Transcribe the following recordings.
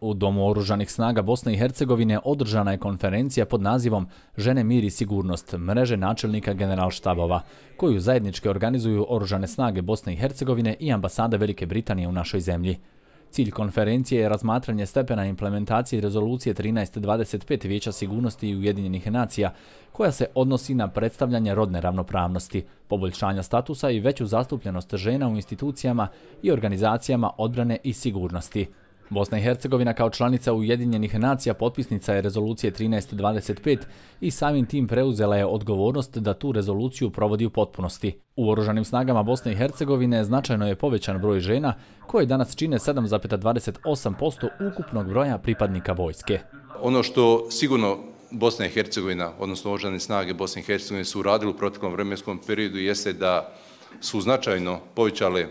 U Domu oružanih snaga Bosne i Hercegovine održana je konferencija pod nazivom Žene, mir i sigurnost, mreže načelnika generalštabova, koju zajednički organizuju Oružane snage Bosne i Hercegovine i ambasada Velike Britanije u našoj zemlji. Cilj konferencije je razmatranje stepena implementacije rezolucije 1325 Vijeća sigurnosti Ujedinjenih nacija, koja se odnosi na predstavljanje rodne ravnopravnosti, poboljšanja statusa i veću zastupljenost žena u institucijama i organizacijama odbrane i sigurnosti. Bosna i Hercegovina kao članica Ujedinjenih nacija potpisnica je rezolucije 1325 i samim tim preuzela je odgovornost da tu rezoluciju provodi u potpunosti. U oružanim snagama Bosne i Hercegovine značajno je povećan broj žena, koje danas čine 7,28% ukupnog broja pripadnika vojske. Ono što sigurno Bosna i Hercegovina, odnosno oružane snage Bosne i Hercegovine su uradili u proteklom vremenskom periodu jeste da su značajno povećale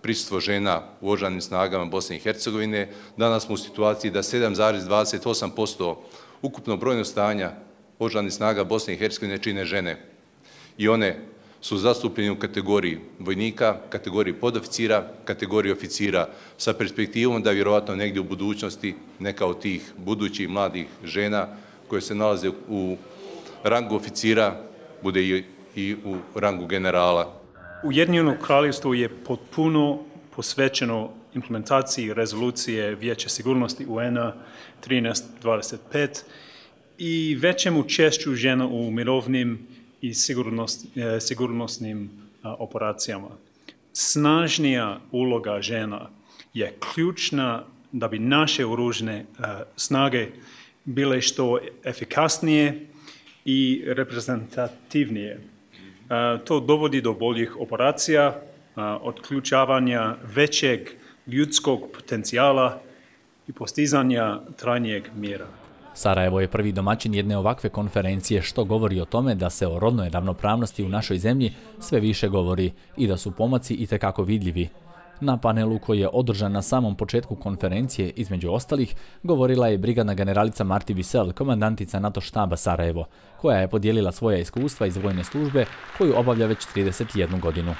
prisustvo žena u oružanim snagama Bosne i Hercegovine. Danas smo u situaciji da 7,28% ukupnog brojnog stanja oružanih snaga Bosne i Hercegovine čine žene. I one su zastupljene u kategoriji vojnika, kategoriji podoficira, kategoriji oficira, sa perspektivom da vjerovatno negdje u budućnosti neka od tih budućih mladih žena koje se nalaze u rangu oficira bude i u rangu generala. Ujedinjeno kraljevstvo je potpuno posvećeno implementaciji rezolucije Vijeća sigurnosti UN-a 1325 i većem učešću žena u mirovnim i sigurnosnim operacijama. Snažnija uloga žena je ključna da bi naše oružane snage bile što efikasnije i reprezentativnije. To dovodi do boljih operacija, otključavanja većeg ljudskog potencijala i postizanja trajnijeg mira. Sarajevo je prvi domaćin jedne ovakve konferencije, što govori o tome da se o rodnoj ravnopravnosti u našoj zemlji sve više govori i da su pomaci itekako vidljivi. Na panelu koji je održan na samom početku konferencije, između ostalih, govorila je brigadna generalica Marti Visel, komandantica NATO štaba Sarajevo, koja je podijelila svoja iskustva iz vojne službe koju obavlja već 31 godinu.